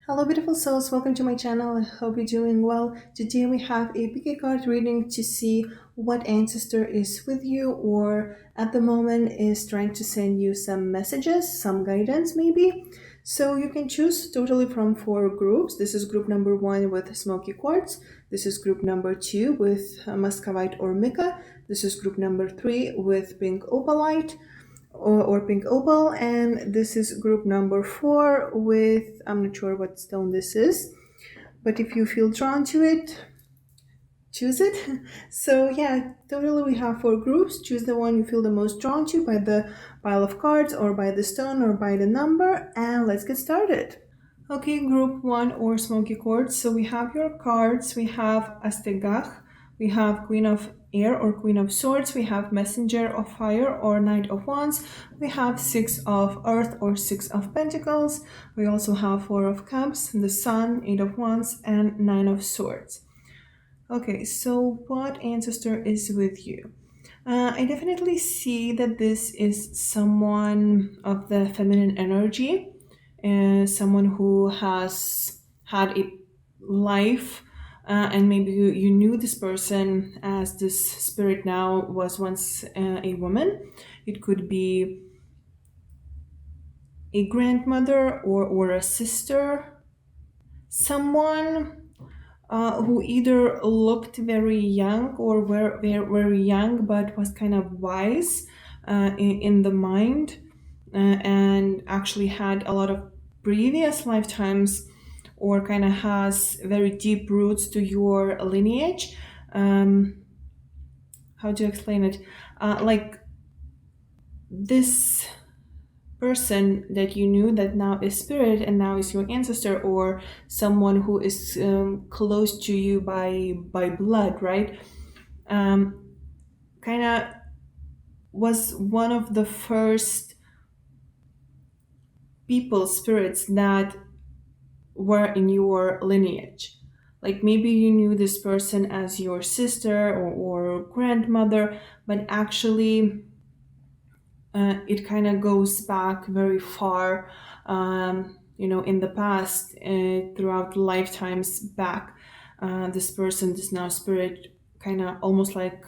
Hello, beautiful souls. Welcome to my channel. I hope you're doing well. Today we have a pick card reading to see what ancestor is with you or at the moment is trying to send you some messages, some guidance maybe. So you can choose totally from four groups. This is group number one with smoky quartz. This is group number two with muscovite or mica. This is group number three with pink opalite or pink opal, and this is group number four with, I'm not sure what stone this is, but if you feel drawn to it, choose it. So yeah, totally we have four groups. Choose the one you feel the most drawn to by the pile of cards or by the stone or by the number, and let's get started. Okay, group one or smoky quartz. So we have your cards. We have Astegach, we have Queen of Air or Queen of Swords, we have Messenger of Fire or Knight of Wands, we have Six of Earth or Six of Pentacles, we also have Four of Cups, the Sun, Eight of Wands, and Nine of Swords. Okay, so what ancestor is with you? I definitely see that this is someone of the feminine energy, someone who has had a life, and maybe you knew this person as this spirit now was once a woman. It could be a grandmother or a sister, someone who either looked very young or were very young but was kind of wise in the mind, and actually had a lot of previous lifetimes or kind of has very deep roots to your lineage. How to explain it? Like this person that you knew that now is spirit and now is your ancestor, or someone who is close to you by blood, right? Kind of was one of the first people spirits that were in your lineage. Like maybe you knew this person as your sister or grandmother, but actually it kind of goes back very far, in the past, throughout lifetimes back. This person, this now spirit, kind of almost like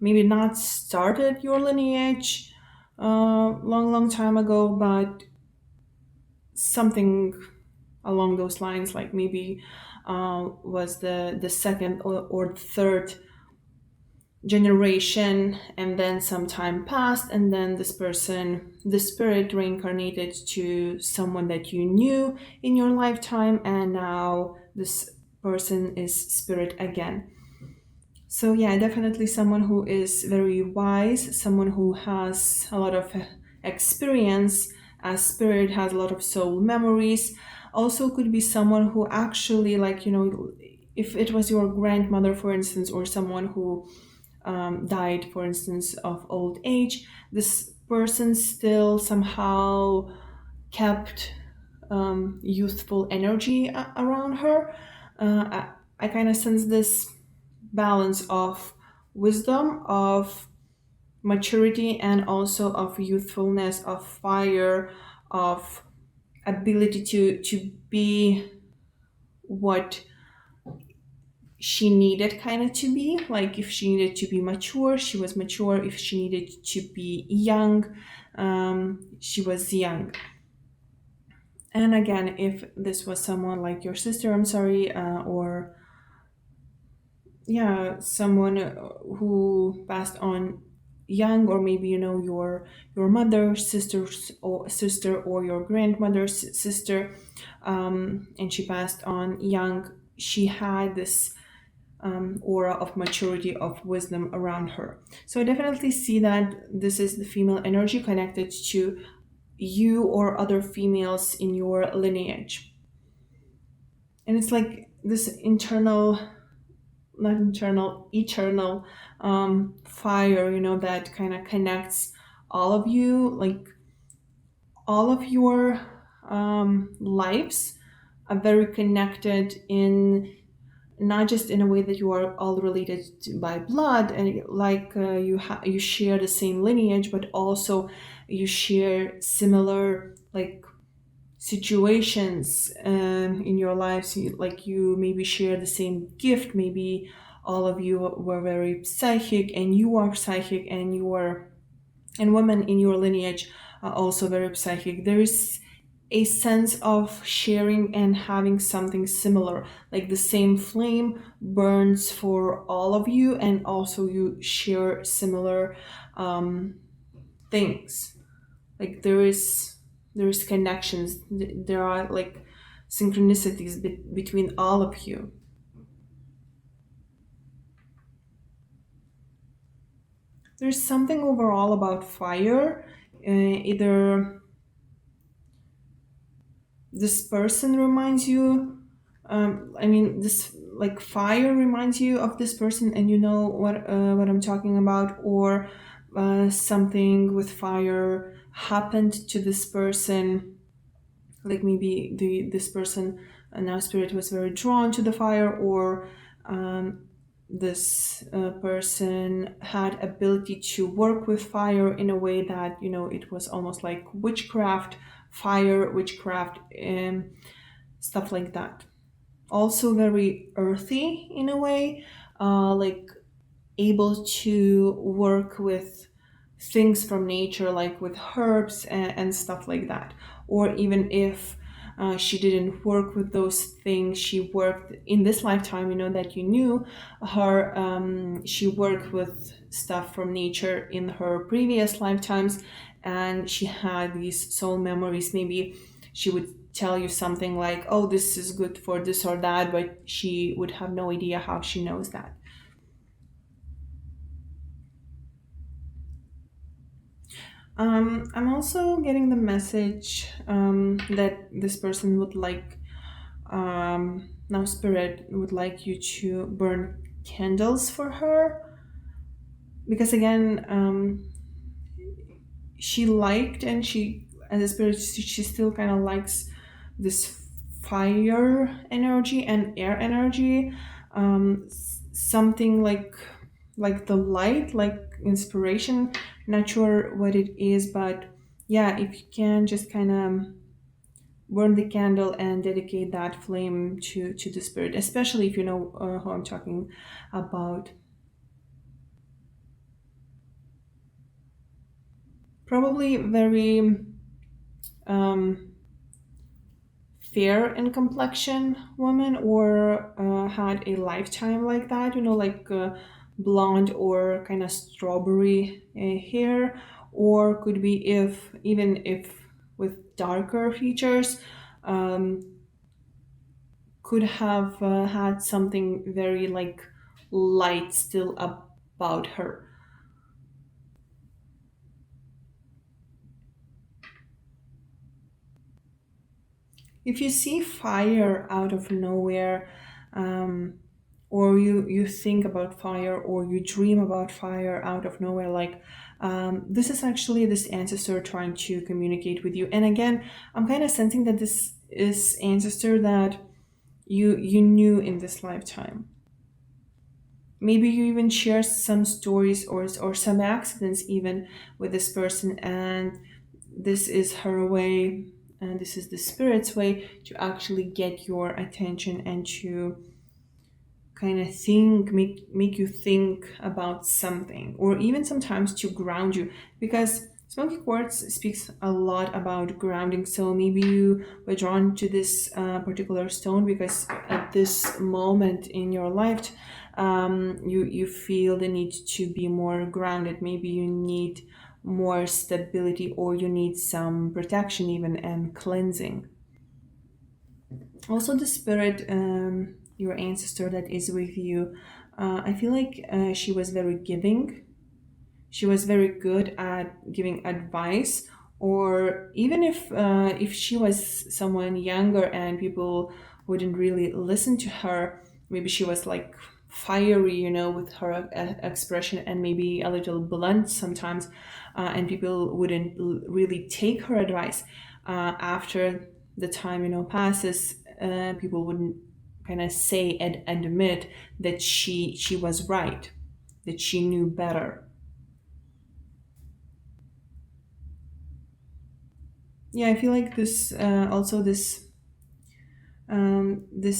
maybe not started your lineage long time ago, but something along those lines, like maybe was the second or third generation, and then some time passed, and then this person, the spirit, reincarnated to someone that you knew in your lifetime, and now this person is spirit again. So yeah, definitely someone who is very wise, someone who has a lot of experience as spirit, has a lot of soul memories. Also could be someone who actually, like, if it was your grandmother, for instance, or someone who died, for instance, of old age, this person still somehow kept youthful energy around her. I kind of sense this balance of wisdom, of maturity, and also of youthfulness, of fire, of ability to be what she needed kind of to be. Like if she needed to be mature, she was mature. If she needed to be young, she was young. And again, if this was someone like your sister, I'm sorry, or yeah, someone who passed on young, or maybe your mother's sister or your grandmother's sister, and she passed on young. She had this aura of maturity, of wisdom around her. So I definitely see that this is the female energy connected to you or other females in your lineage. And it's like this internal, not internal, eternal fire, that kind of connects all of you, like all of your lives are very connected, in not just in a way that you are all related by blood, and like you share the same lineage, but also you share similar, like situations in your lives, like you maybe share the same gift, maybe all of you were very psychic and you are psychic, and you are, and women in your lineage are also very psychic. There is a sense of sharing and having something similar, like the same flame burns for all of you, and also you share similar things. Like there is connections, there are like synchronicities between all of you. There's something overall about fire. Either this person reminds you, I mean, this like fire reminds you of this person, and you know what I'm talking about, or something with fire happened to this person, like maybe this person, now spirit was very drawn to the fire, or this person had ability to work with fire in a way that, it was almost like witchcraft, fire witchcraft, stuff like that. Also very earthy in a way, like able to work with things from nature, like with herbs and stuff like that. Or even if she didn't work with those things, she worked in this lifetime, that you knew her. She worked with stuff from nature in her previous lifetimes, and she had these soul memories. Maybe she would tell you something like, oh, this is good for this or that, but she would have no idea how she knows that. I'm also getting the message that this person would like, now spirit would like you to burn candles for her, because again, she liked, and she, as a spirit, she still kind of likes this fire energy and air energy, something like the light, like inspiration. Not sure what it is, but yeah, if you can just kind of burn the candle and dedicate that flame to the spirit, especially if you know who I'm talking about. Probably very um, fair in complexion woman, or had a lifetime like that, like blonde or kind of strawberry hair, or could be, if even if with darker features, um, could have had something very like light still about her. If you see fire out of nowhere, um, or you think about fire, or you dream about fire out of nowhere, like, this is actually this ancestor trying to communicate with you. And again, I'm kind of sensing that this is ancestor that you knew in this lifetime. Maybe you even share some stories, or some accidents even with this person, and this is her way, and this is the spirit's way to actually get your attention, and to kind of think, make you think about something, or even sometimes to ground you, because smoky quartz speaks a lot about grounding. So maybe you were drawn to this particular stone because at this moment in your life, you feel the need to be more grounded. Maybe you need more stability, or you need some protection even, and cleansing. Also the spirit, your ancestor that is with you, I feel like she was very giving. She was very good at giving advice, or even if she was someone younger and people wouldn't really listen to her, maybe she was like fiery, with her expression, and maybe a little blunt sometimes, and people wouldn't really take her advice. After the time, passes, people wouldn't kind of say and admit that she was right, that she knew better. Yeah, I feel like this also this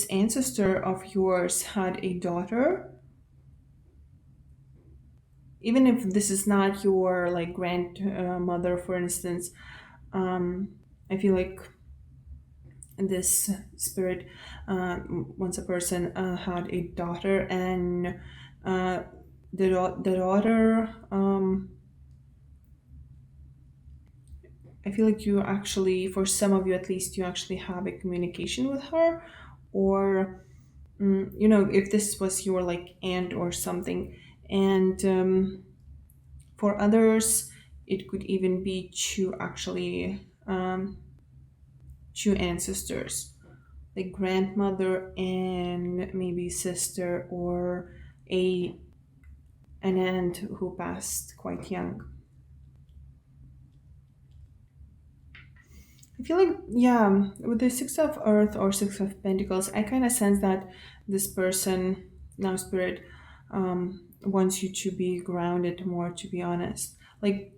ancestor of yours had a daughter, even if this is not your like grandmother, for instance. I feel like this spirit, once a person had a daughter, and uh, the daughter, I feel like you actually, for some of you at least, you actually have a communication with her, or if this was your like aunt or something, and for others, it could even be two actually, two ancestors, like grandmother and maybe sister, or a an aunt who passed quite young. I feel like, yeah, with the Six of Earth or Six of Pentacles, I kind of sense that this person, now spirit, wants you to be grounded more, to be honest. Like,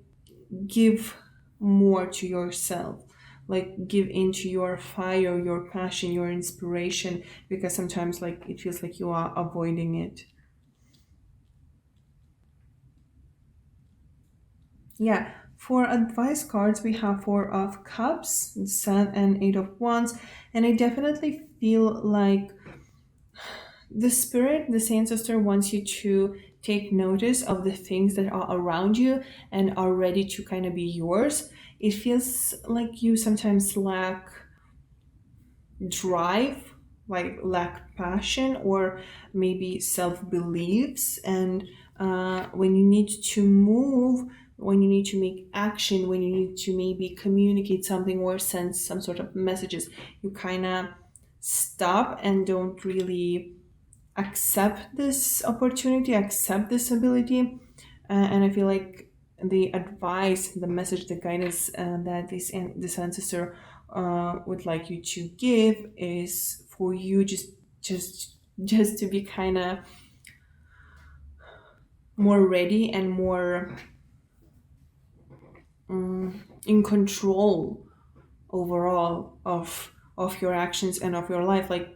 give more to yourself. Like, give into your fire, your passion, your inspiration, because sometimes, like, it feels like you are avoiding it. Yeah, for advice cards, we have Four of Cups, Sun, and Eight of Wands. And I definitely feel like the spirit, this ancestor, wants you to take notice of the things that are around you and are ready to kind of be yours. It feels like you sometimes lack drive, like lack passion, or maybe self beliefs. And when you need to move, when you need to make action, when you need to maybe communicate something or send some sort of messages, you kind of stop and don't really accept this opportunity, accept this ability. And I feel like the advice, the message, the guidance that this ancestor would like you to give is for you just just to be kind of more ready and more in control overall of your actions and of your life. Like,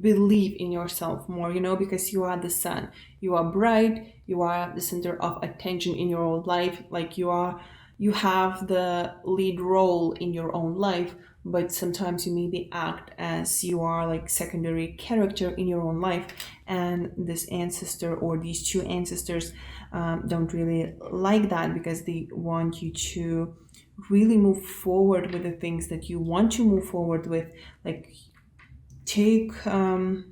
believe in yourself more, because you are the sun, you are bright, you are the center of attention in your own life. Like, you have the lead role in your own life, but sometimes you maybe act as you are like secondary character in your own life. And this ancestor or these two ancestors don't really like that, because they want you to really move forward with the things that you want to move forward with. Like, take on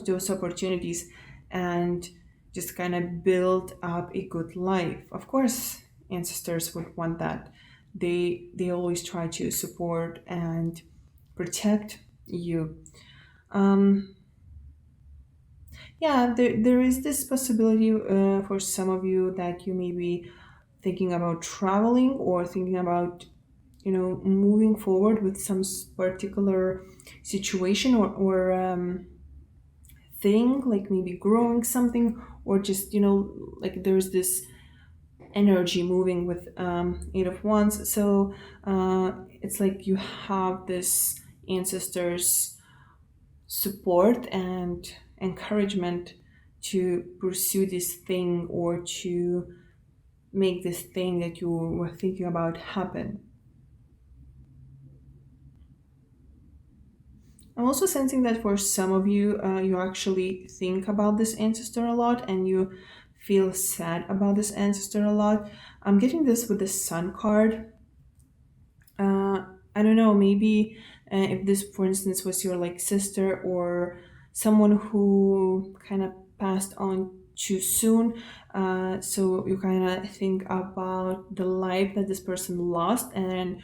those opportunities and just kind of build up a good life. Of course, ancestors would want that. They always try to support and protect you. Um, yeah, there is this possibility for some of you that you may be thinking about traveling or thinking about moving forward with some particular situation, or thing, like maybe growing something, or just like there's this energy moving with Eight of Wands. So it's like you have this ancestors support and encouragement to pursue this thing, or to make this thing that you were thinking about happen. I'm also sensing that for some of you, you actually think about this ancestor a lot, and you feel sad about this ancestor a lot. I'm getting this with the Sun card. I don't know, maybe if this, for instance, was your like sister or someone who kind of passed on too soon. So you kind of think about the life that this person lost and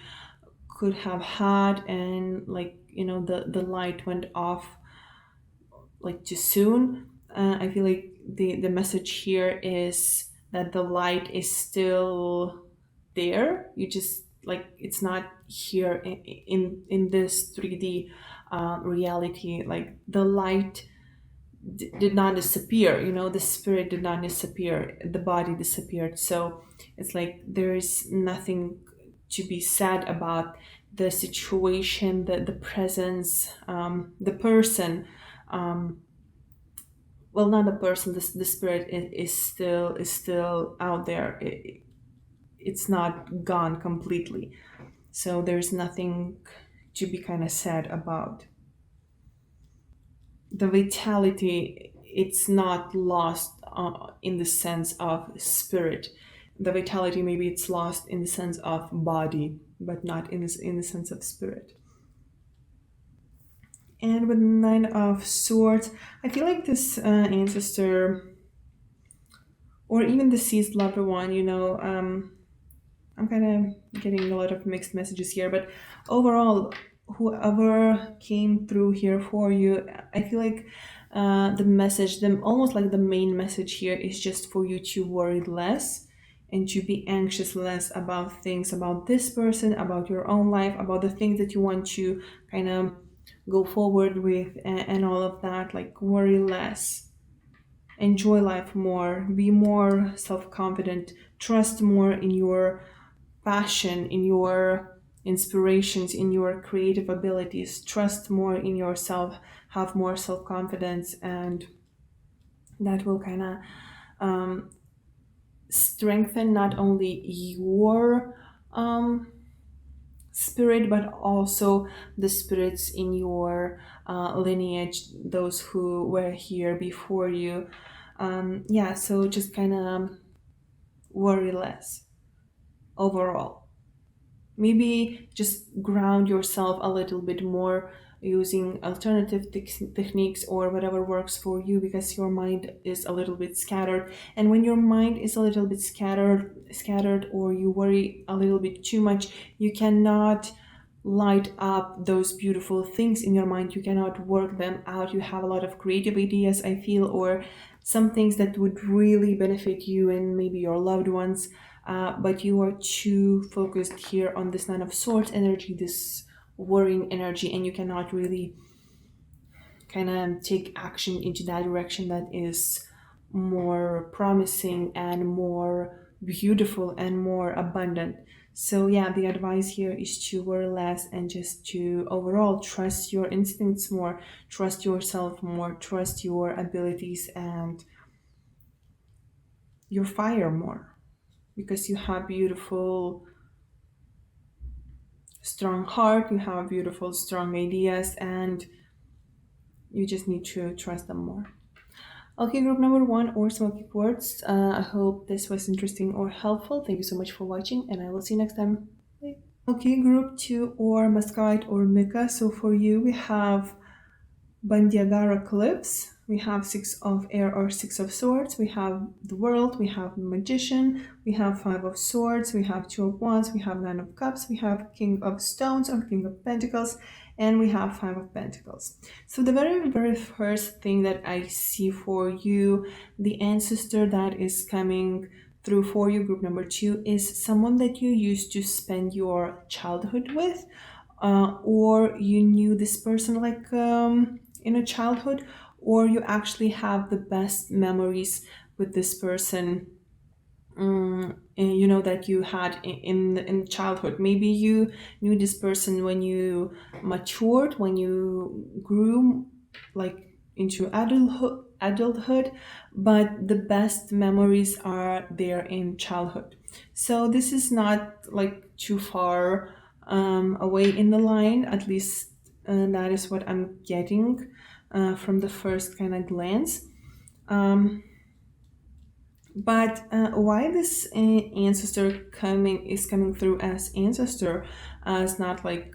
could have had, and like the light went off like too soon. I feel like the message here is that the light is still there. You just like, it's not here in this 3D reality. Like, the light did not disappear. The spirit did not disappear. The body disappeared. So it's like there is nothing to be said about the situation, the presence, the person. Well, not the person. The spirit is still out there. It's not gone completely. So there's nothing to be kind of sad about. The vitality, it's not lost in the sense of spirit. The vitality, maybe it's lost in the sense of body, but not in the sense of spirit. And with Nine of Swords, I feel like this ancestor or even deceased loved one, I'm kind of getting a lot of mixed messages here, but overall, whoever came through here for you, I feel like the message, them almost like the main message here is just for you to worry less and to be anxious less about things, about this person, about your own life, about the things that you want to kind of go forward with, and all of that. Like, worry less, enjoy life more, be more self confident, trust more in your passion, in your inspirations, in your creative abilities, trust more in yourself, have more self confidence, and that will kind of strengthen not only your spirit, but also the spirits in your lineage, those who were here before you. Yeah, so just kind of worry less overall. Maybe just ground yourself a little bit more using alternative techniques or whatever works for you, because your mind is a little bit scattered. And when your mind is a little bit scattered, or you worry a little bit too much, you cannot light up those beautiful things in your mind. You cannot work them out. You have a lot of creative ideas, I feel, or some things that would really benefit you and maybe your loved ones, but you are too focused here on this Nine of Swords energy, this worrying energy, and you cannot really kind of take action into that direction that is more promising and more beautiful and more abundant. So yeah, the advice here is to worry less and just to overall trust your instincts more, trust yourself more, trust your abilities and your fire more, because you have beautiful strong heart, you have beautiful strong ideas, and you just need to trust them more. Okay, group number one, or smoky quartz. I hope this was interesting or helpful. Thank you so much for watching, and I will see you next time. Bye. Okay, group two, or muscite or mica. So for you, we have Bandiagara clips. We have Six of Air or Six of Swords. We have the World. We have Magician. We have Five of Swords. We have Two of Wands. We have Nine of Cups. We have King of Stones or King of Pentacles. And we have Five of Pentacles. So the very first thing that I see for you, the ancestor that is coming through for you, group number two, is someone that you used to spend your childhood with, or you knew this person like in a childhood, or you actually have the best memories with this person, that you had in childhood. Maybe you knew this person when you matured, when you grew like into adulthood, but the best memories are there in childhood. So this is not like too far away in the line, at least that is what I'm getting from the first kind of glance. But why this ancestor coming through as ancestor, as not like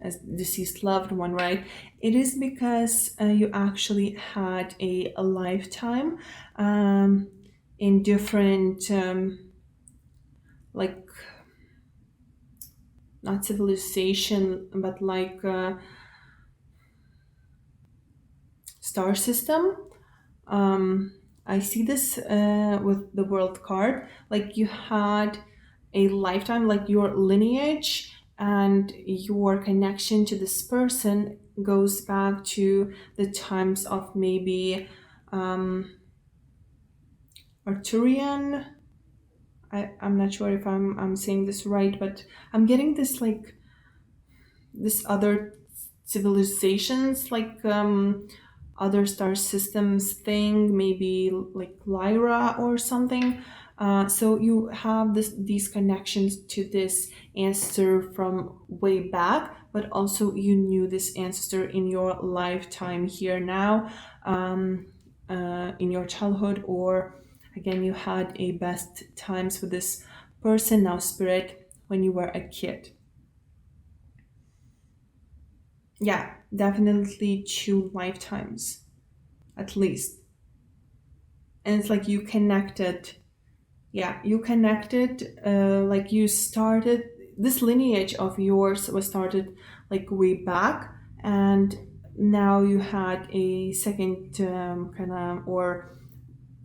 as deceased loved one, right? It is because you actually had a lifetime in different like, not civilization, but like star system. I see this with the World card. Like, you had a lifetime, like your lineage and your connection to this person goes back to the times of maybe Arthurian I'm not sure if I'm saying this right, but I'm getting this like this other civilizations like other star systems thing, maybe like Lyra or something. So you have these connections to this ancestor from way back, but also you knew this ancestor in your lifetime here now, in your childhood, or again you had a best times with this person now spirit when you were a kid. Yeah, definitely 2 lifetimes at least. And it's like you connected. Yeah, you connected. Like you started this lineage of yours was started like way back, and now you had a second kind of or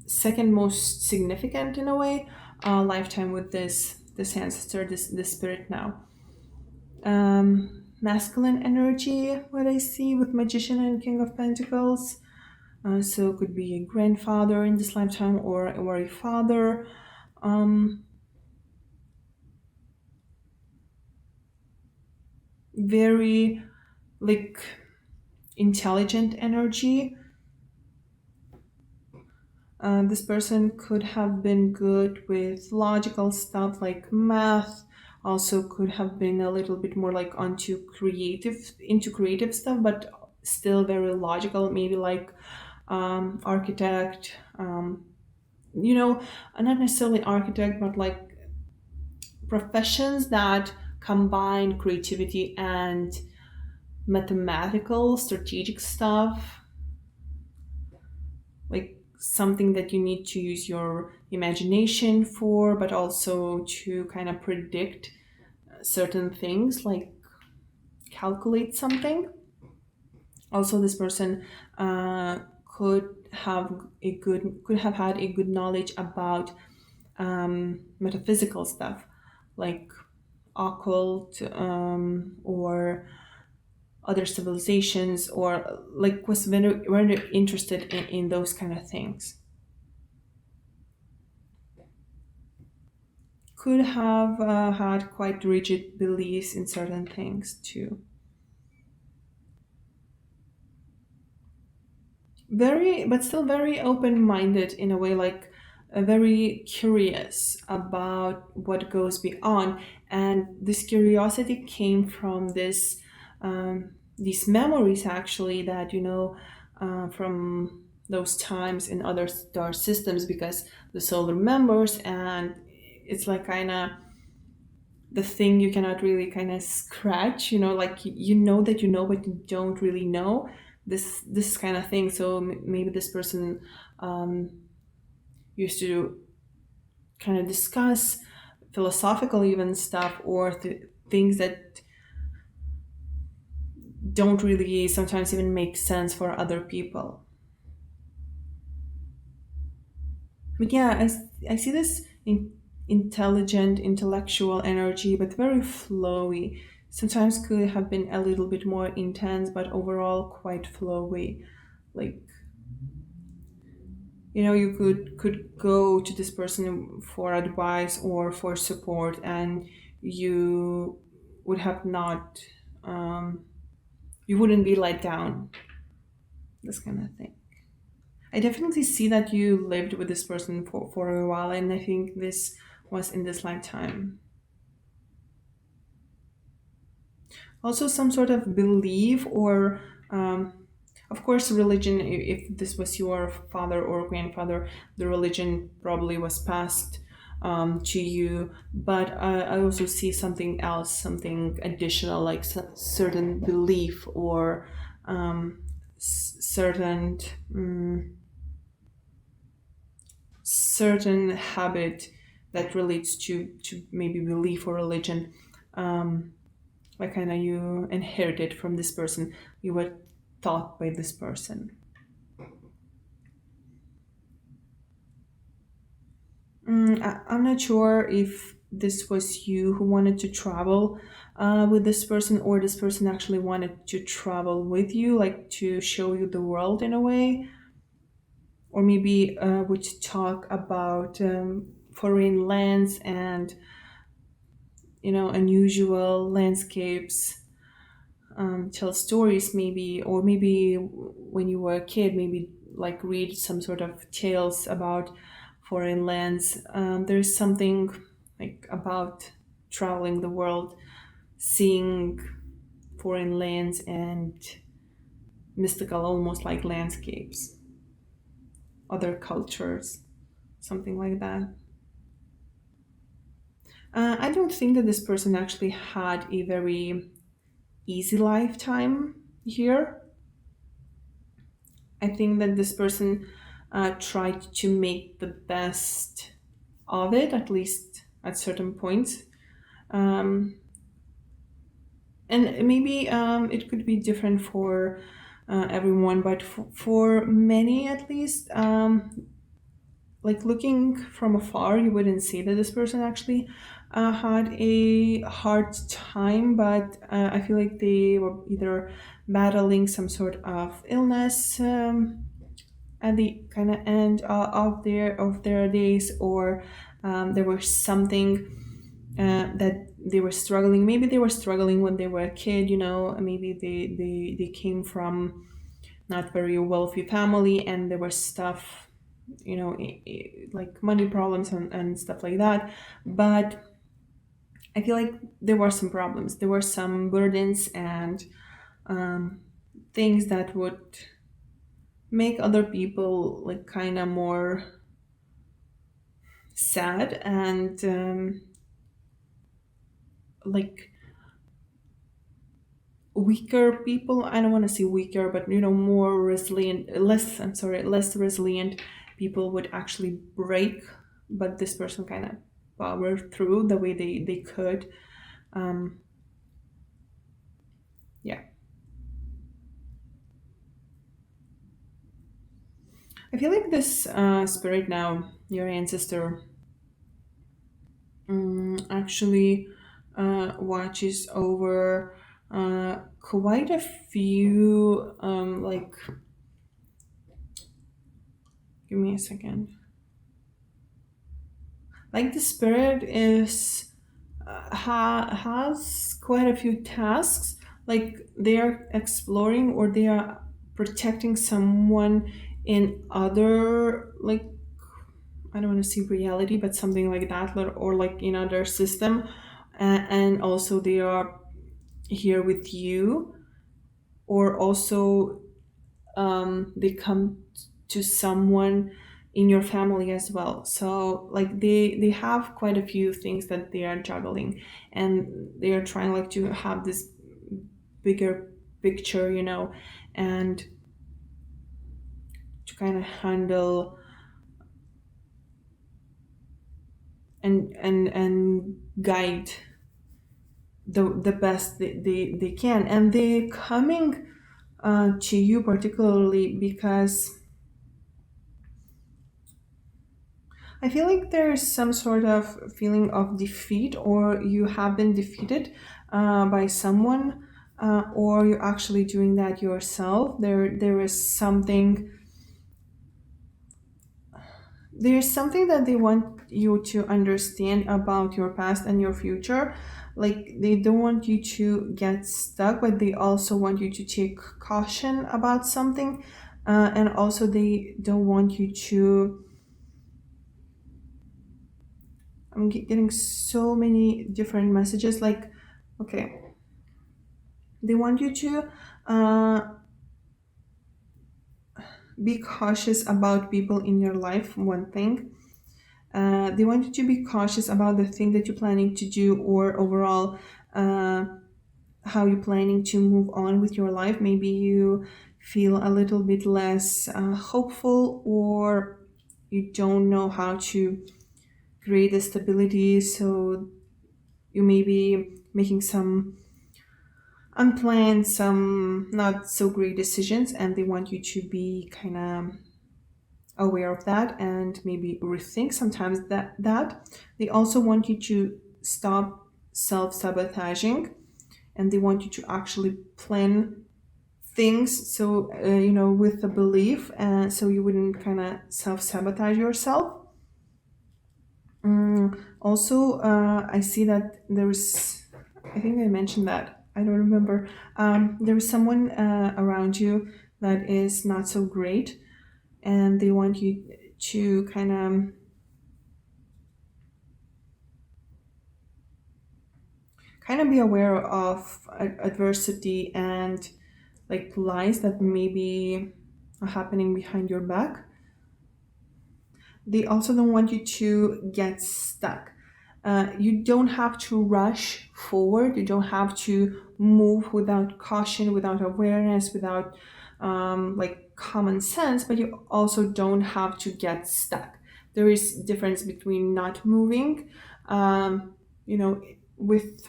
second most significant in a way lifetime with this ancestor, this spirit now. Masculine energy, what I see with magician and king of pentacles. So it could be a grandfather in this lifetime or a father. Um, very like intelligent energy. This person could have been good with logical stuff like math. Also, could have been a little bit more like onto creative into creative stuff, but still very logical. Maybe like architect. Not necessarily architect, but like professions that combine creativity and mathematical strategic stuff, like something that you need to use your imagination for, but also to kind of predict certain things, like calculate something. Also, this person could could have had a good knowledge about metaphysical stuff, like occult or other civilizations, or like was very interested in those kind of things. Could have had quite rigid beliefs in certain things too. Very, but still very open-minded in a way, like very curious about what goes beyond. And this curiosity came from these memories actually that from those times in other star systems, because the soul remembers, and it's like kind of the thing you cannot really kind of scratch, like you know that you know but you don't really know this kind of thing. So maybe this person um, used to kind of discuss philosophical even stuff, or things that don't really sometimes even make sense for other people. But yeah, I see this intelligent, intellectual energy, but very flowy. Sometimes could have been a little bit more intense, but overall quite flowy. Like you could go to this person for advice or for support, and you would have not, um, you wouldn't be let down. This kind of thing. I definitely see that you lived with this person for a while, and I think this was in this lifetime. Also, some sort of belief, or, of course, religion. If this was your father or grandfather, the religion probably was passed to you. But I also see something else, something additional, like certain belief or certain. Certain habit that relates to maybe belief or religion, like kind of you inherited from this person, you were taught by this person. I'm not sure if this was you who wanted to travel with this person, or this person actually wanted to travel with you, like to show you the world in a way, or maybe would talk about foreign lands and unusual landscapes, tell stories maybe, or maybe when you were a kid, maybe like read some sort of tales about foreign lands. There's something like about traveling the world, seeing foreign lands and mystical, almost like landscapes, other cultures, something like that. I don't think that this person actually had a very easy lifetime here. I think that this person tried to make the best of it, at least at certain points. Um, and maybe it could be different for everyone, but for many at least, like looking from afar, you wouldn't see that this person actually had a hard time, but I feel like they were either battling some sort of illness at the kind of end of their days, or there was something that they were struggling. Maybe they were struggling when they were a kid. Maybe they came from not very wealthy family, and there was stuff, like money problems and stuff like that. But I feel like there were some problems. There were some burdens and um, things that would make other people like kind of more sad and like weaker people. I don't want to say weaker, but more resilient, less, I'm sorry, less resilient people would actually break. But this person kind of powered through the way they could. um yeah, I feel like this spirit now, your ancestor, actually watches over quite a few, like, give me a second. Like the spirit is has quite a few tasks, like they are exploring or they are protecting someone in other, like, I don't want to say reality, but something like that, or like in other system. And also they are here with you, or also they come to someone in your family as well. So like they have quite a few things that they are juggling, and they are trying like to have this bigger picture, and to kind of handle and guide the best they can. And they coming to you particularly because I feel like there's some sort of feeling of defeat, or you have been defeated by someone, or you're actually doing that yourself. There is something. There's something that they want you to understand about your past and your future. Like they don't want you to get stuck, but they also want you to take caution about something, and also they don't want you to. I'm getting so many different messages. Like, okay, they want you to be cautious about people in your life. One thing, they want you to be cautious about the thing that you're planning to do, or overall, uh, how you're planning to move on with your life. Maybe you feel a little bit less hopeful, or you don't know how to create the stability. So you may be making some unplanned, some not so great decisions, and they want you to be kind of aware of that and maybe rethink sometimes that they also want you to stop self-sabotaging, and they want you to actually plan things, so with the belief, so you wouldn't kind of self-sabotage yourself. Also, I see that there's, I think I mentioned that, I don't remember. There is someone around you that is not so great, and they want you to kind of be aware of adversity and like lies that maybe are happening behind your back. They also don't want you to get stuck. You don't have to rush forward. You don't have to move without caution, without awareness, without like common sense, but you also don't have to get stuck. There is difference between not moving, um, you know, with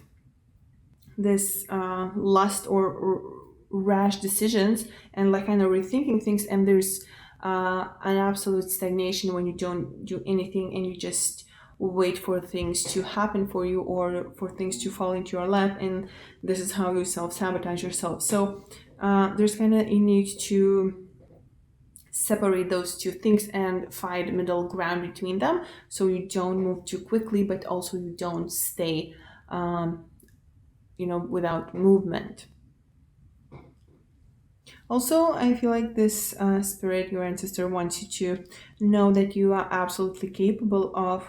this lust or rash decisions, and like kind of rethinking things, and there's an absolute stagnation when you don't do anything and you just wait for things to happen for you or for things to fall into your lap, and this is how you self-sabotage yourself. So there's kind of a need to separate those two things and find middle ground between them, so you don't move too quickly but also you don't stay without movement. Also, I feel like this spirit, your ancestor, wants you to know that you are absolutely capable of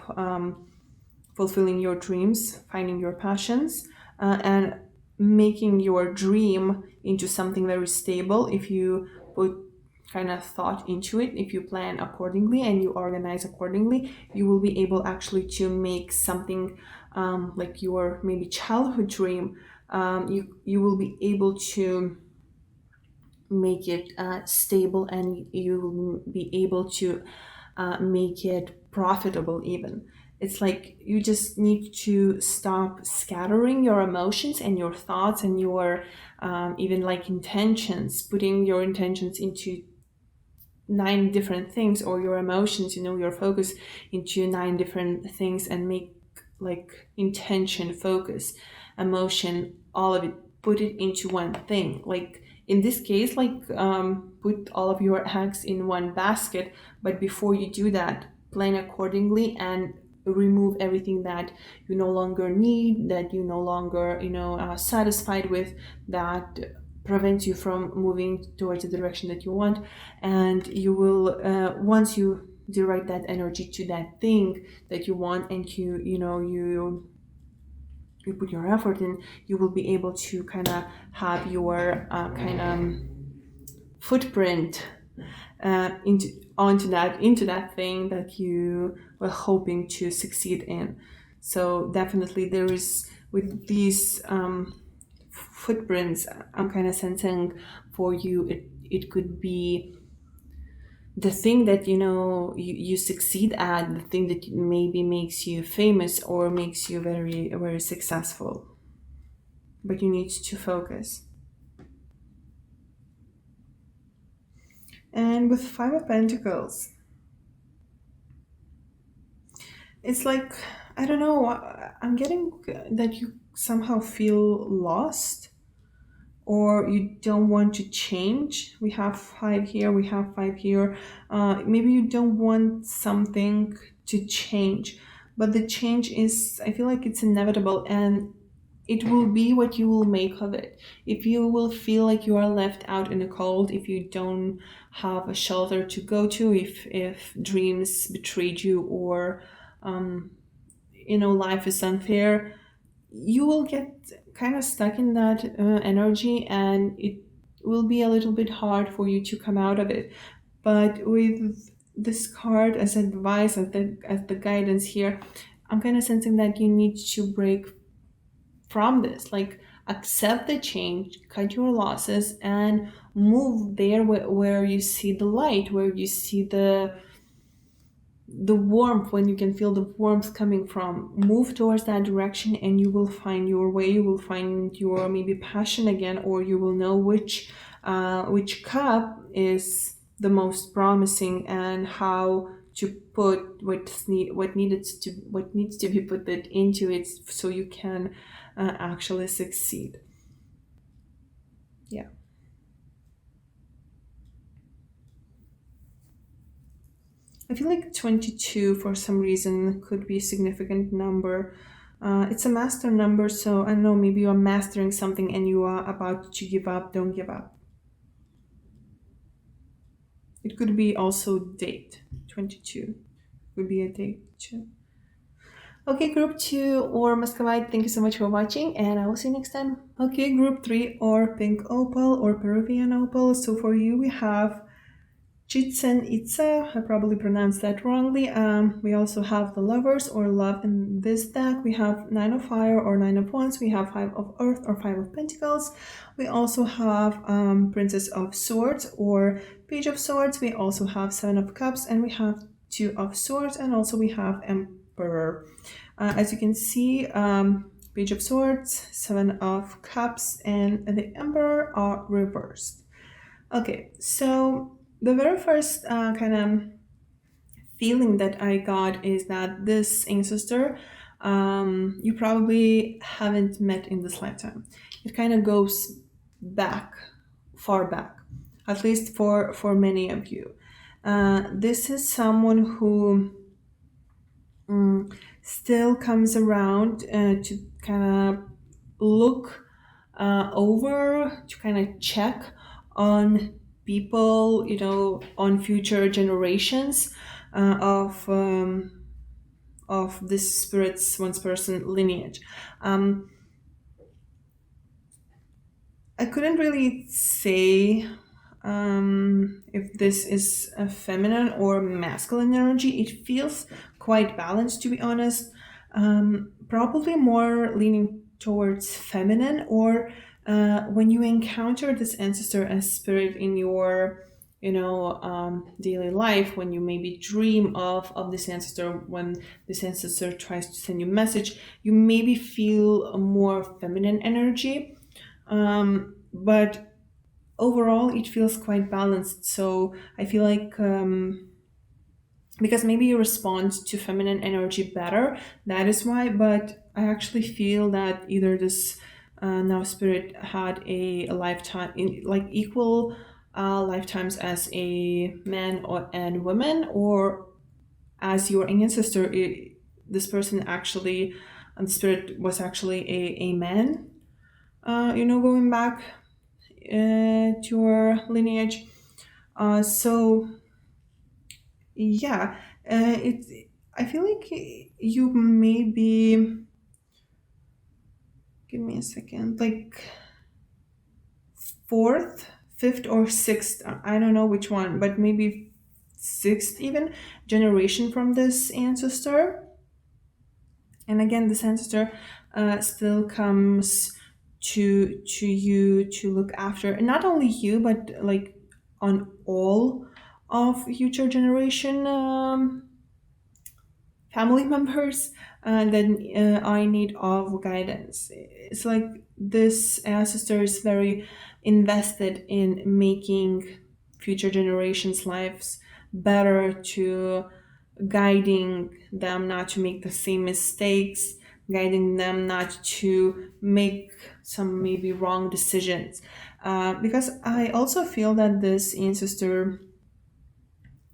fulfilling your dreams, finding your passions, and making your dream into something very stable if you put kind of thought into it. If you plan accordingly and you organize accordingly, you will be able actually to make something like your maybe childhood dream. You will be able to make it stable, and you will be able to make it profitable even. It's like you just need to stop scattering your emotions and your thoughts and your even like intentions, putting your intentions into nine different things, or your emotions, your focus into nine different things, and make like intention, focus, emotion, all of it, put it into one thing. Like in this case, like put all of your eggs in one basket, but before you do that, plan accordingly and remove everything that you no longer need, that you no longer are satisfied with, that prevents you from moving towards the direction that you want. And you will once you direct that energy to that thing that you want, and you put your effort in, you will be able to kind of have your kind of footprint into onto that thing that you were hoping to succeed in. So definitely there is, with these footprints, I'm kind of sensing for you, it could be the thing that you succeed at, the thing that maybe makes you famous or makes you very very successful, but you need to focus. And with Five of Pentacles, it's like, I don't know, I'm getting that you somehow feel lost, or you don't want to change. We have five here, we have five here. Maybe you don't want something to change, but the change is, I feel like it's inevitable, and it will be what you will make of it. If you will feel like you are left out in the cold, if you don't have a shelter to go to, if dreams betrayed you, or life is unfair, you will get kind of stuck in that energy, and it will be a little bit hard for you to come out of it. But with this card as advice, as the guidance here, I'm kind of sensing that you need to break from this, like accept the change, cut your losses, and move there where you see the light, where you see the warmth, when you can feel the warmth coming from. Move towards that direction, and you will find your way. You will find your maybe passion again, or you will know which cup is the most promising, and how to put what needs to be put it into it, so you can actually succeed. Yeah. I feel like 22 for some reason could be a significant number. It's a master number, so I don't know, maybe you are mastering something and you are about to give up. Don't give up. It could be also date. 22 could be a date too. Okay, group 2 or Muscovite, thank you so much for watching and I will see you next time. Okay, group 3 or Pink Opal or Peruvian Opal. So for you, we have Chichen Itza, I probably pronounced that wrongly. We also have the Lovers or Love in this deck. We have Nine of Fire or Nine of Wands. We have Five of Earth or Five of Pentacles. We also have Princess of Swords or Page of Swords. We also have Seven of Cups and we have Two of Swords and also we have Emperor. As you can see, Page of Swords, Seven of Cups and the Emperor are reversed. Okay, so the very first kind of feeling that I got is that this ancestor you probably haven't met in this lifetime. It kind of goes back, far back, at least for many of you. This is someone who still comes around to kind of look over, to kind of check on people, on future generations of this spirit's once person lineage. Um, I couldn't really say if this is a feminine or masculine energy. It feels quite balanced, to be honest. Probably more leaning towards feminine, or when you encounter this ancestor as spirit in your daily life, when you maybe dream of this ancestor, when this ancestor tries to send you a message, you maybe feel a more feminine energy. But overall it feels quite balanced, so I feel like because maybe you respond to feminine energy better, that is why. But I actually feel that either this now spirit had a lifetime in like equal lifetimes as a man and woman, or as your ancestor, this person actually, and spirit was actually a man, going back to your lineage. So yeah, it's. I feel like you may be. Give me a second. Like fourth, fifth, or sixth. I don't know which one, but maybe sixth even generation from this ancestor. And again, this ancestor still comes to you to look after, and not only you, but like on all of future generation family members that are in need of guidance. It's like this ancestor is very invested in making future generations' lives better, to guiding them not to make the same mistakes, guiding them not to make some maybe wrong decisions. Because I also feel that this ancestor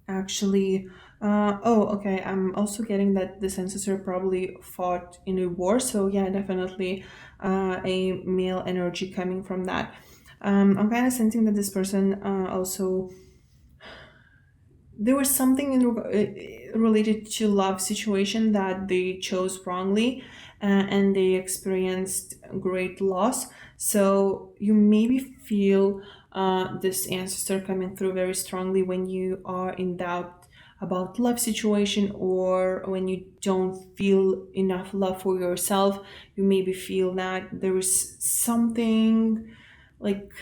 actually oh, okay, I'm also getting that this ancestor probably fought in a war, so yeah, definitely a male energy coming from that. I'm kind of sensing that this person also, there was something related to love situation that they chose wrongly, and they experienced great loss. So you maybe feel this ancestor coming through very strongly when you are in doubt about love situation, or when you don't feel enough love for yourself. You maybe feel that there is something, like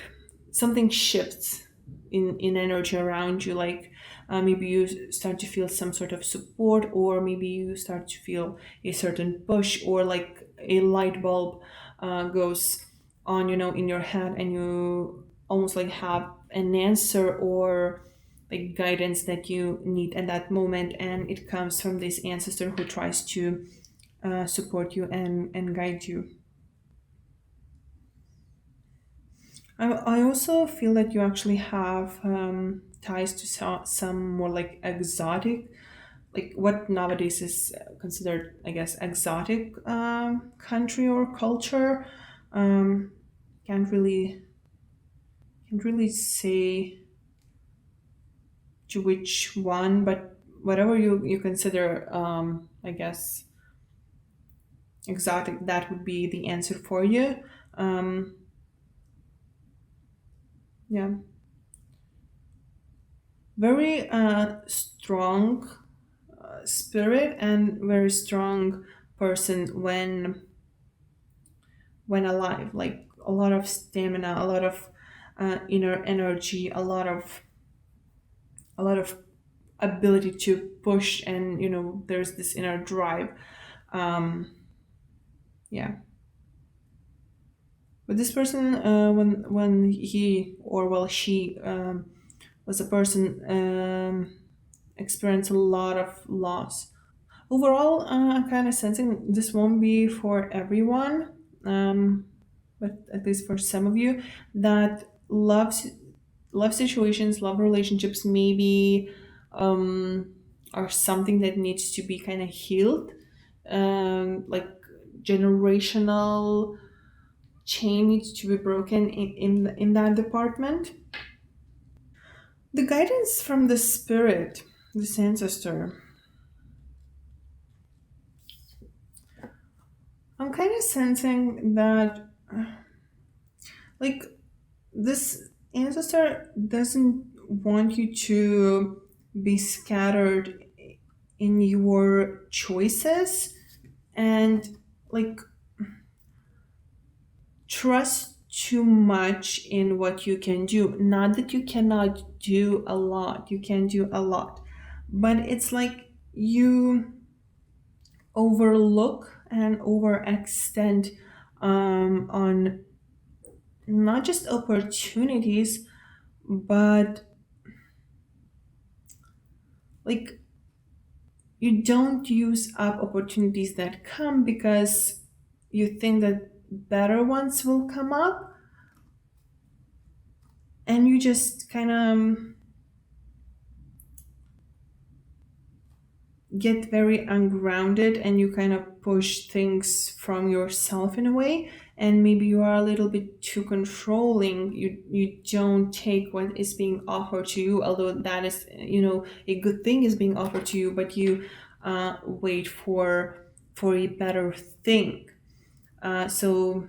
something shifts in energy around you, like maybe you start to feel some sort of support, or maybe you start to feel a certain push, or like a light bulb goes on, in your head, and you almost like have an answer or like guidance that you need at that moment, and it comes from this ancestor who tries to support you and guide you. I also feel that you actually have ties to some more like exotic, like what nowadays is considered, I guess, exotic country or culture. Um, can't really can't really say to which one, but whatever you consider, I guess, exotic, that would be the answer for you. Um, yeah, very strong spirit and very strong person when alive. Like a lot of stamina, a lot of inner energy, a lot of ability to push, and there's this inner drive. Um, yeah. But this person, when he or well she was a person, experienced a lot of loss. Overall, I'm kind of sensing this won't be for everyone, but at least for some of you, that love situations, love relationships, maybe are something that needs to be kind of healed, like generational chain needs to be broken in that department. The guidance from the spirit, this ancestor, I'm kind of sensing that, like, this ancestor doesn't want you to be scattered in your choices, and like trust too much in what you can do. Not that you cannot do a lot, you can do a lot, but it's like you overlook and overextend on not just opportunities, but like you don't use up opportunities that come because you think that better ones will come up, and you just kind of get very ungrounded, and you kind of push things from yourself in a way, and maybe you are a little bit too controlling. You don't take what is being offered to you, although that is, a good thing is being offered to you, but you wait for a better thing. So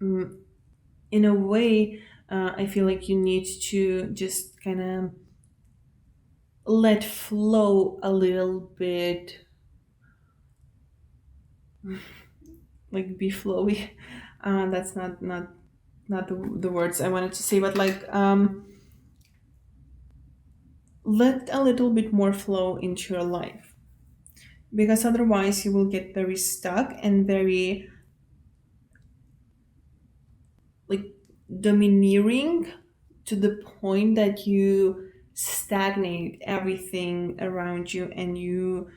in a way, I feel like you need to just kind of let flow a little bit, like be flowy. That's not the words I wanted to say, but like let a little bit more flow into your life, because otherwise you will get very stuck and very like domineering, to the point that you stagnate everything around you, and you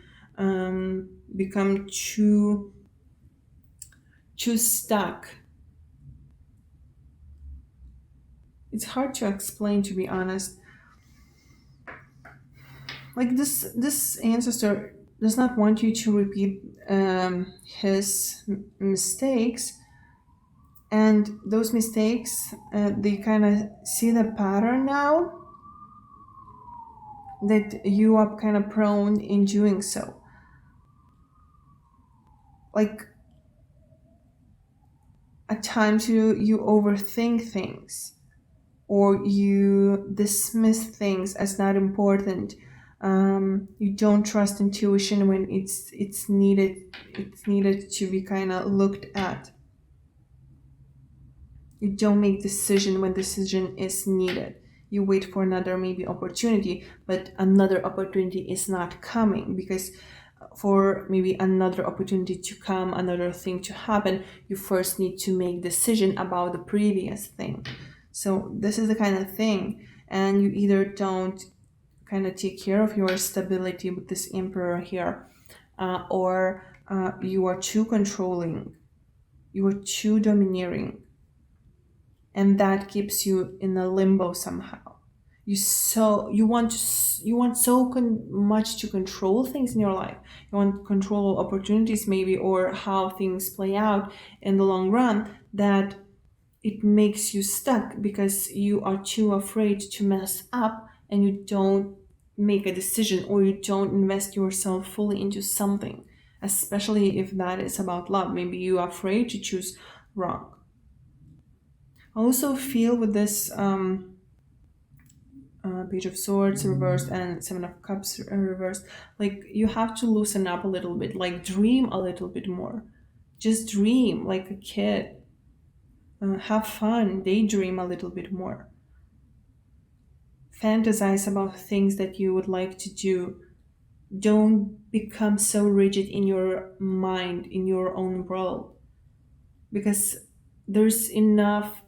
become too stuck. It's hard to explain, to be honest. Like this ancestor does not want you to repeat his mistakes, and those mistakes, they kind of see the pattern now that you are kind of prone in doing so. Like at times you overthink things, or you dismiss things as not important. You don't trust intuition when it's needed to be kind of looked at. You don't make decision when decision is needed. You wait for another maybe opportunity, but another opportunity is not coming, because for maybe another opportunity to come, another thing to happen, you first need to make decision about the previous thing. So this is the kind of thing, and you either don't kind of take care of your stability with this emperor here, or you are too controlling, you are too domineering. and that keeps you in a limbo somehow. You want so much to control things in your life. You want to control opportunities maybe, or how things play out in the long run, that it makes you stuck because you are too afraid to mess up, and you don't make a decision, or you don't invest yourself fully into something, especially if that is about love. Maybe you are afraid to choose wrong. I also feel with this Page of Swords reversed and Seven of Cups reversed, like you have to loosen up a little bit, like dream a little bit more. Just dream like a kid. Have fun, daydream a little bit more. Fantasize about things that you would like to do. Don't become so rigid in your mind, in your own world, because there's enough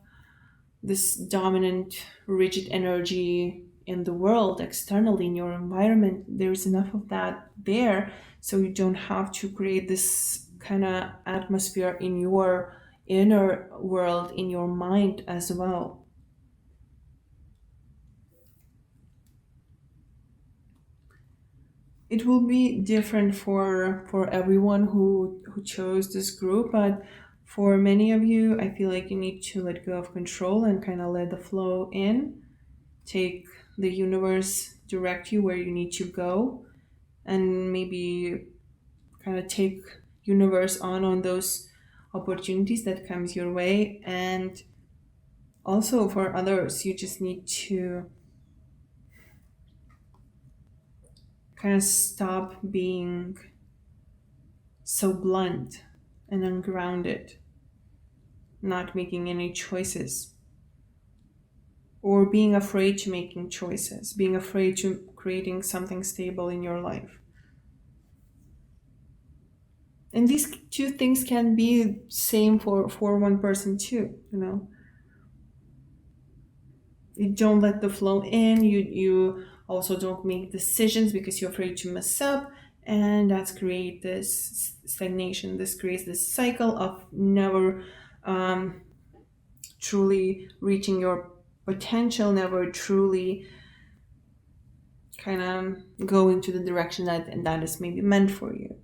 this dominant rigid energy in the world externally in your environment. There's enough of that there, so you don't have to create this kind of atmosphere in your inner world, in your mind as well. It will be different for everyone who chose this group, but for many of you, I feel like you need to let go of control and kind of let the flow in. Take the universe direct you where you need to go, and maybe kind of take universe on those opportunities that comes your way. And also for others, you just need to kind of stop being so blunt and ungrounded, not making any choices, or being afraid to making choices, being afraid to creating something stable in your life. And these two things can be same for one person too, you know. You don't let the flow in. You also don't make decisions because you're afraid to mess up, and that's create this stagnation. This creates this cycle of never truly reaching your potential, never truly kind of going to the direction that is maybe meant for you,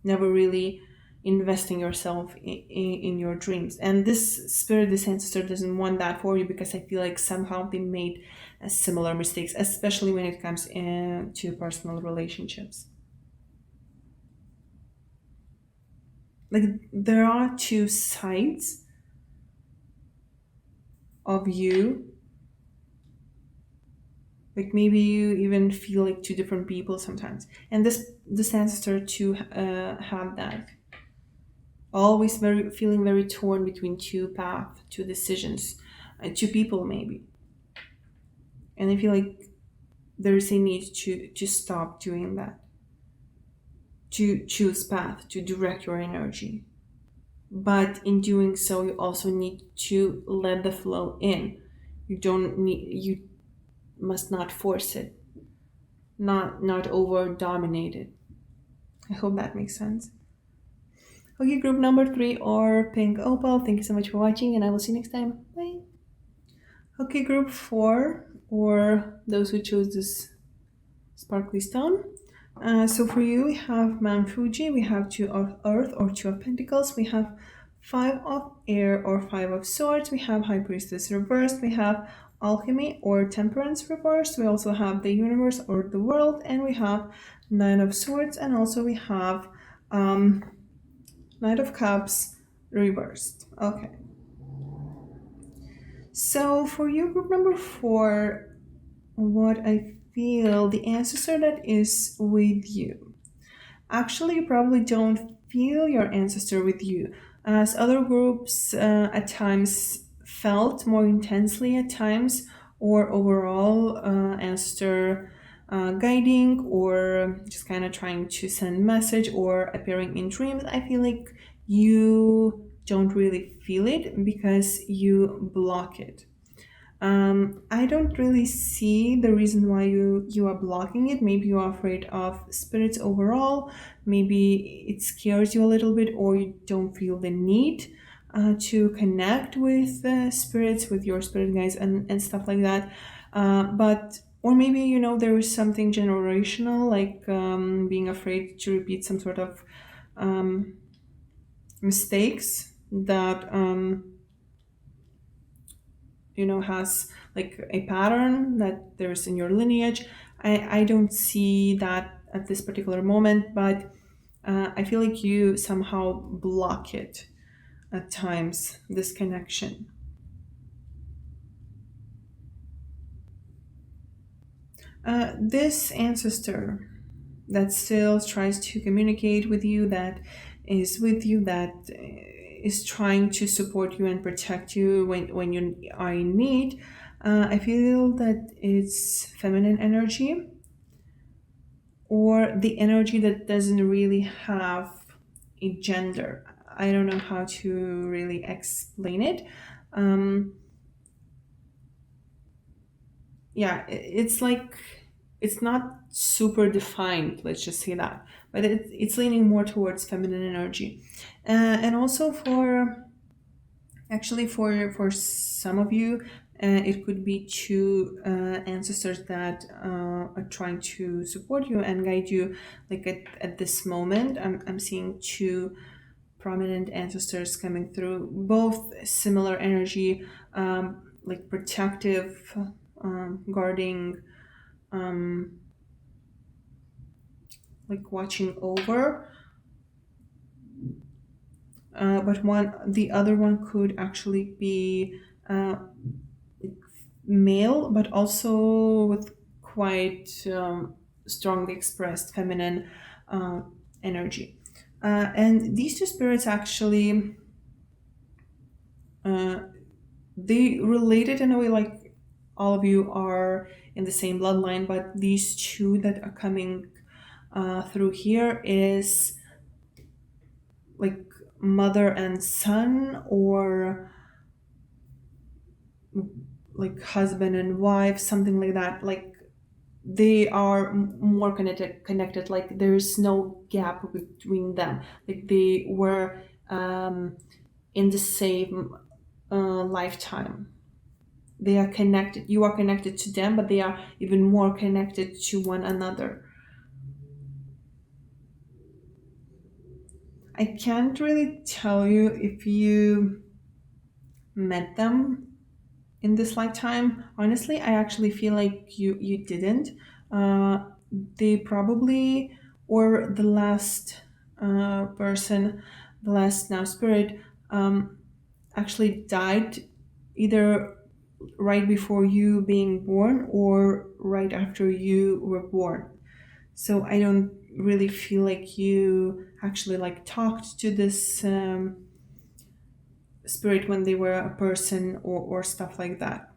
never really investing yourself in your dreams. And this spirit, this ancestor, doesn't want that for you, because I feel like somehow they made similar mistakes, especially when it comes into personal relationships. Like there are two sides of you. Like maybe you even feel like two different people sometimes, and this ancestor too had that, always very feeling very torn between two paths, two decisions, two people maybe. And I feel like there's a need to stop doing that, to choose path, to direct your energy. But in doing so, you also need to let the flow in. You must not force it, not over dominate it. I hope that makes sense. Okay, group number 3, or Pink Opal, thank you so much for watching, and I will see you next time. Bye. Okay, group 4, or those who chose this sparkly stone. So for you, we have Mount Fuji, we have 2 of Earth or 2 of Pentacles, we have 5 of Air or 5 of Swords, we have High Priestess reversed, we have Alchemy or Temperance reversed, we also have the Universe or the World, and we have 9 of Swords, and also we have Knight of Cups reversed. Okay. So for you, group number 4, what I feel, the ancestor that is with you. Actually, you probably don't feel your ancestor with you, as other groups at times felt more intensely at times, or overall ancestor guiding, or just kind of trying to send message or appearing in dreams. I feel like you don't really feel it because you block it. I don't really see the reason why you are blocking it. Maybe you are afraid of spirits overall. Maybe it scares you a little bit, or you don't feel the need to connect with spirits, with your spirit guides, and stuff like that. But or maybe there is something generational, like being afraid to repeat some sort of um, mistakes that has like a pattern that there's in your lineage. I don't see that at this particular moment, but I feel like you somehow block it at times, this connection. This ancestor that still tries to communicate with you, that is with you, that is trying to support you and protect you when you are in need. I feel that it's feminine energy, or the energy that doesn't really have a gender. I don't know how to really explain it. Um, yeah, it's like it's not super defined, let's just say that, but it's leaning more towards feminine energy. And also for actually for some of you, it could be two ancestors that are trying to support you and guide you. Like at this moment, I'm seeing two prominent ancestors coming through, both similar energy, like protective, guarding, um, like watching over. But the other one could actually be uh, male, but also with quite strongly expressed feminine uh, energy. And these two spirits actually uh, they related in a way, like all of you are in the same bloodline, but these two that are coming through here is like mother and son, or like husband and wife, something like that. Like they are more connected, like there's no gap between them, like they were in the same lifetime. They are connected, you are connected to them, but they are even more connected to one another. I can't really tell you if you met them in this lifetime. Honestly, I actually feel like you didn't. uh, they probably, or the last person, the last now spirit, actually died either right before you being born or right after you were born. So I don't really feel like you actually like talked to this spirit when they were a person, or stuff like that.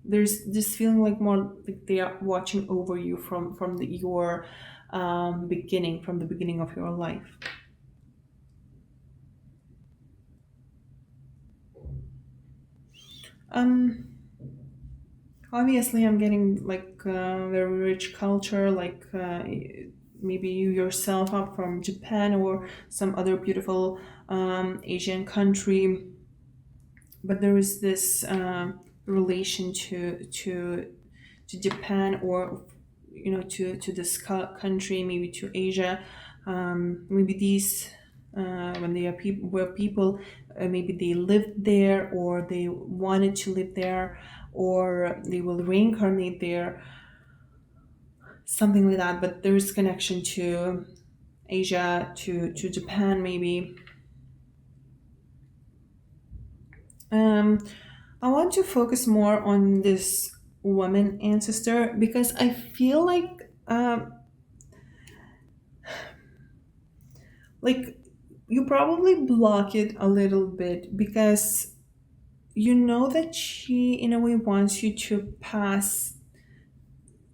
There's this feeling like more like they are watching over you from your beginning, from the beginning of your life. um Obviously I'm getting like very rich culture, like maybe you yourself are from Japan or some other beautiful Asian country, but there is this relation to Japan, or to this country, maybe to Asia. Maybe these when they are people, were people, maybe they lived there, or they wanted to live there, or they will reincarnate there, something like that. But there is connection to Asia, to Japan, maybe. Um, I want to focus more on this woman ancestor, because I feel like you probably block it a little bit, because you know that she in a way wants you to pass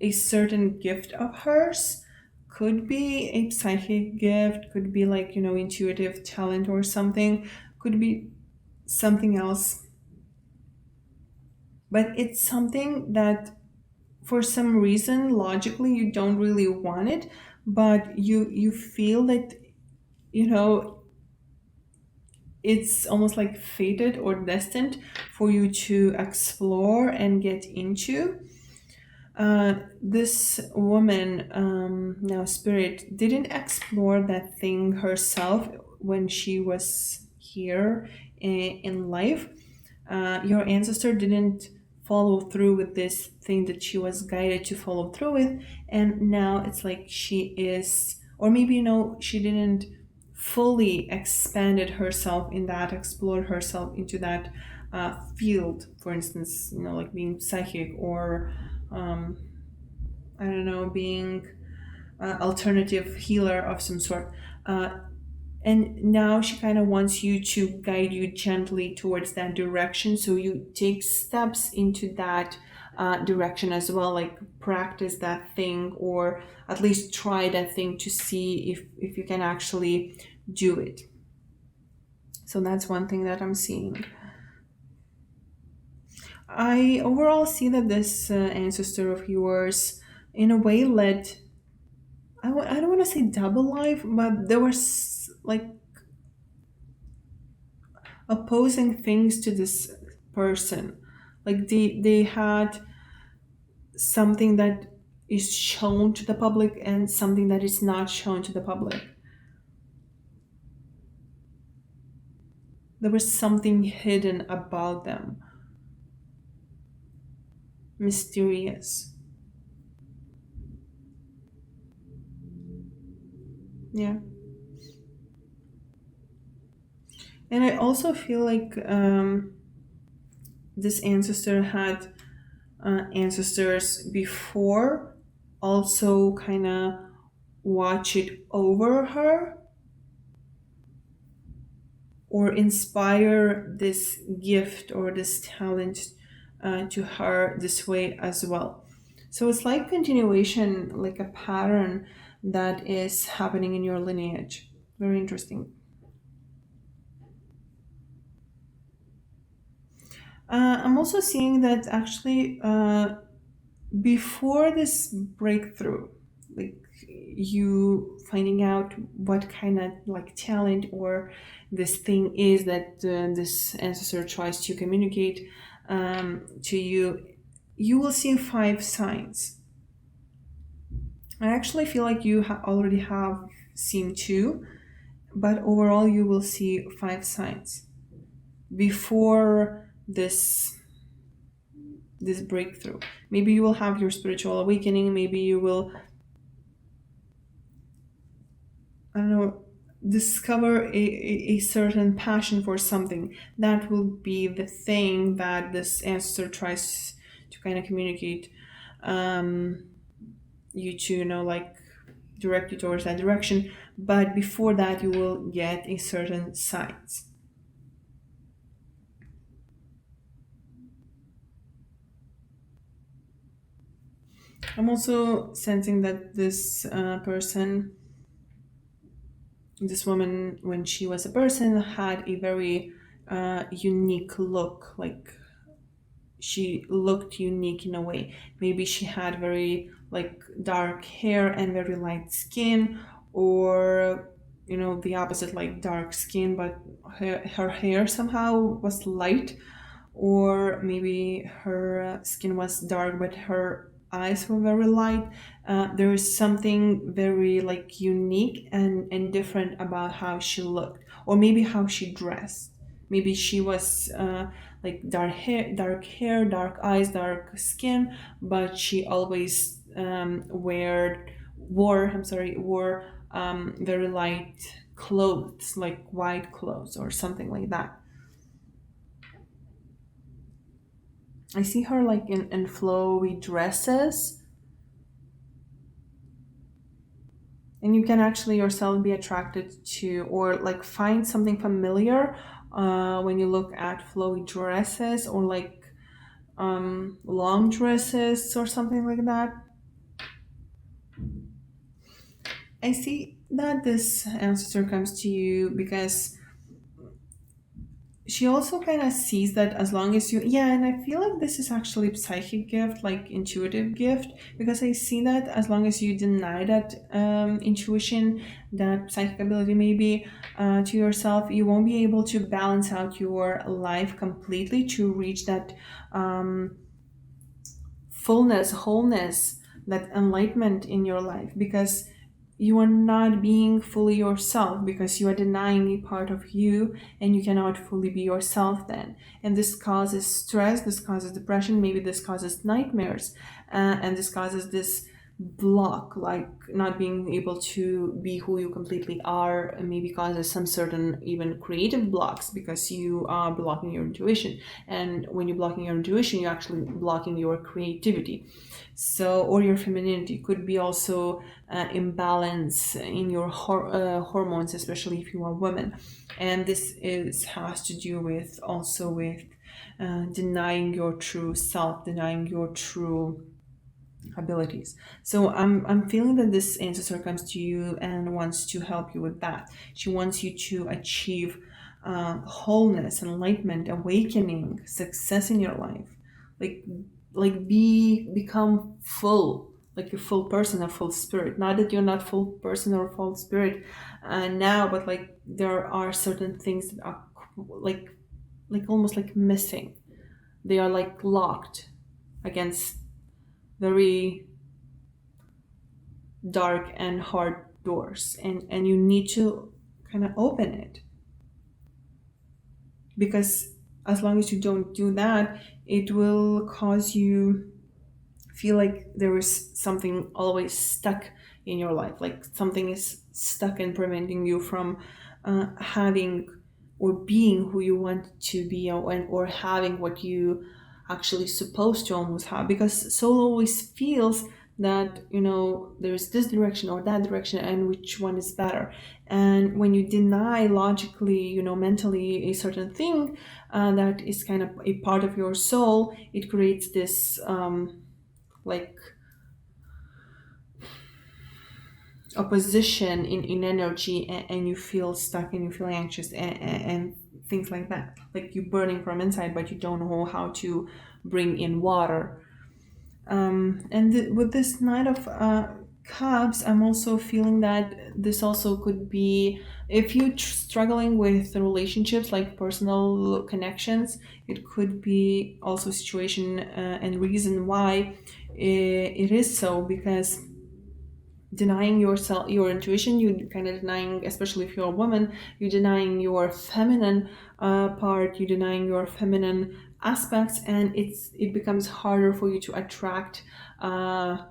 a certain gift of hers. Could be a psychic gift, could be like intuitive talent or something, could be something else, but it's something that for some reason logically you don't really want it, but you feel that you know it's almost like fated or destined for you to explore and get into. This woman, now spirit, didn't explore that thing herself when she was here in life. Your ancestor didn't follow through with this thing that she was guided to follow through with, and now it's like she is, or maybe she didn't fully expanded herself in that, explored herself into that field. For instance, like being psychic, or um, I don't know, being alternative healer of some sort. And now she kind of wants you to guide you gently towards that direction, so you take steps into that direction as well, like practice that thing, or at least try that thing to see if you can actually do it. So that's one thing that I'm seeing. I overall see that this ancestor of yours, in a way, led. I don't want to say double life, but there was like opposing things to this person. Like they had something that is shown to the public and something that is not shown to the public. There was something hidden about them, mysterious. Yeah. And I also feel like this ancestor had ancestors before also kind of watch it over her, or inspire this gift or this talent to her this way as well. So it's like continuation, like a pattern that is happening in your lineage. Very interesting. I'm also seeing that actually before this breakthrough, like you finding out what kind of like talent or this thing is that this ancestor tries to communicate to you, you will see 5 signs. I actually feel like you already have seen 2, but overall you will see 5 signs before this breakthrough. Maybe you will have your spiritual awakening, maybe you will, I don't know, discover a certain passion for something. That will be the thing that this ancestor tries to kind of communicate um, you to, like direct you towards that direction. But before that, you will get a certain signs. I'm also sensing that this person, this woman, when she was a person, had a very unique look. Like she looked unique in a way. Maybe she had very like dark hair and very light skin, or the opposite, like dark skin, but her hair somehow was light, or maybe her skin was dark but her eyes were very light. There is something very like unique and different about how she looked, or maybe how she dressed. Maybe she was like dark hair, dark eyes, dark skin, but she always wore very light clothes, like white clothes or something like that. I see her like in flowy dresses, and you can actually yourself be attracted to, or like find something familiar when you look at flowy dresses, or like long dresses or something like that. I see that this ancestor comes to you because she also kind of sees that as long as you, yeah, and I feel like this is actually psychic gift, like intuitive gift, because I see that as long as you deny that intuition, that psychic ability maybe to yourself, you won't be able to balance out your life completely to reach that fullness, wholeness, that enlightenment in your life, because you are not being fully yourself, because you are denying a part of you, and you cannot fully be yourself then. And this causes stress, this causes depression, maybe this causes nightmares, and this causes this block, like not being able to be who you completely are, and maybe causes some certain even creative blocks because you are blocking your intuition. And when you're blocking your intuition, you're actually blocking your creativity. So, or your femininity could be also imbalance in your hormones, especially if you are women. And this is has to do with also with denying your true self, denying your true abilities. So I'm feeling that this ancestor comes to you and wants to help you with that. She wants you to achieve wholeness, enlightenment, awakening, success in your life. Like become full, like a full person, a full spirit. Not that you're not full person or full spirit now, but like there are certain things that are like almost like missing. They are like locked against very dark and hard doors, and you need to kind of open it, because as long as you don't do that, it will cause you feel like there is something always stuck in your life, like something is stuck and preventing you from having or being who you want to be, or having what you actually supposed to almost have, because soul always feels that there's this direction or that direction and which one is better. And when you deny logically, mentally, a certain thing that is kind of a part of your soul, it creates this like opposition in energy, and you feel stuck and you feel anxious, and things like that, like you burning from inside but you don't know how to bring in water. With this Knight of Cups, I'm also feeling that this also could be, if you're struggling with relationships, like personal connections, it could be also a situation and reason why it is so, because denying yourself, your intuition, you kind of denying, especially if you're a woman, you're denying your feminine part, you're denying your feminine aspects, and it becomes harder for you to attract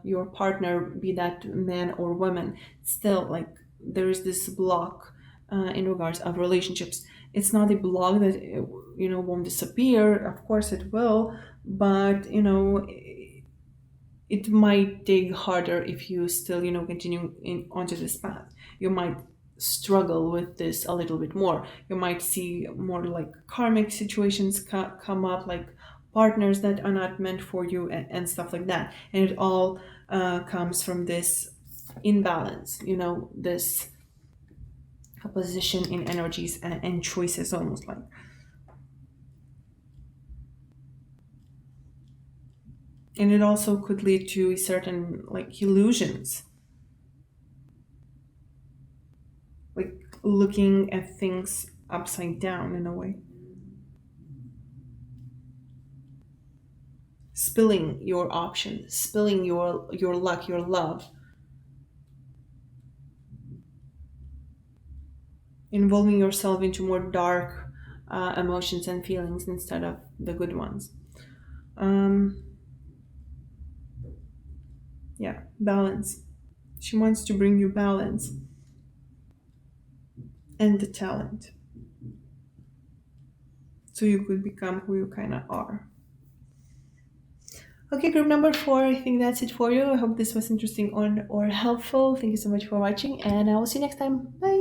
your partner, be that man or woman. Still, like there is this block in regards of relationships. It's not a block that won't disappear, of course it will, but it might dig harder if you still continue onto this path. You might struggle with this a little bit more. You might see more like karmic situations come up, like partners that are not meant for you, and stuff like that. And it all comes from this imbalance, this opposition in energies and choices, almost like. And it also could lead to certain like illusions, like looking at things upside down in a way, spilling your options, spilling your luck, your love, involving yourself into more dark emotions and feelings instead of the good ones. um yeah, balance. She wants to bring you balance and the talent, so you could become who you kind of are. Okay, group number 4, I think that's it for you. I hope this was interesting or helpful. Thank you so much for watching, and I will see you next time. Bye.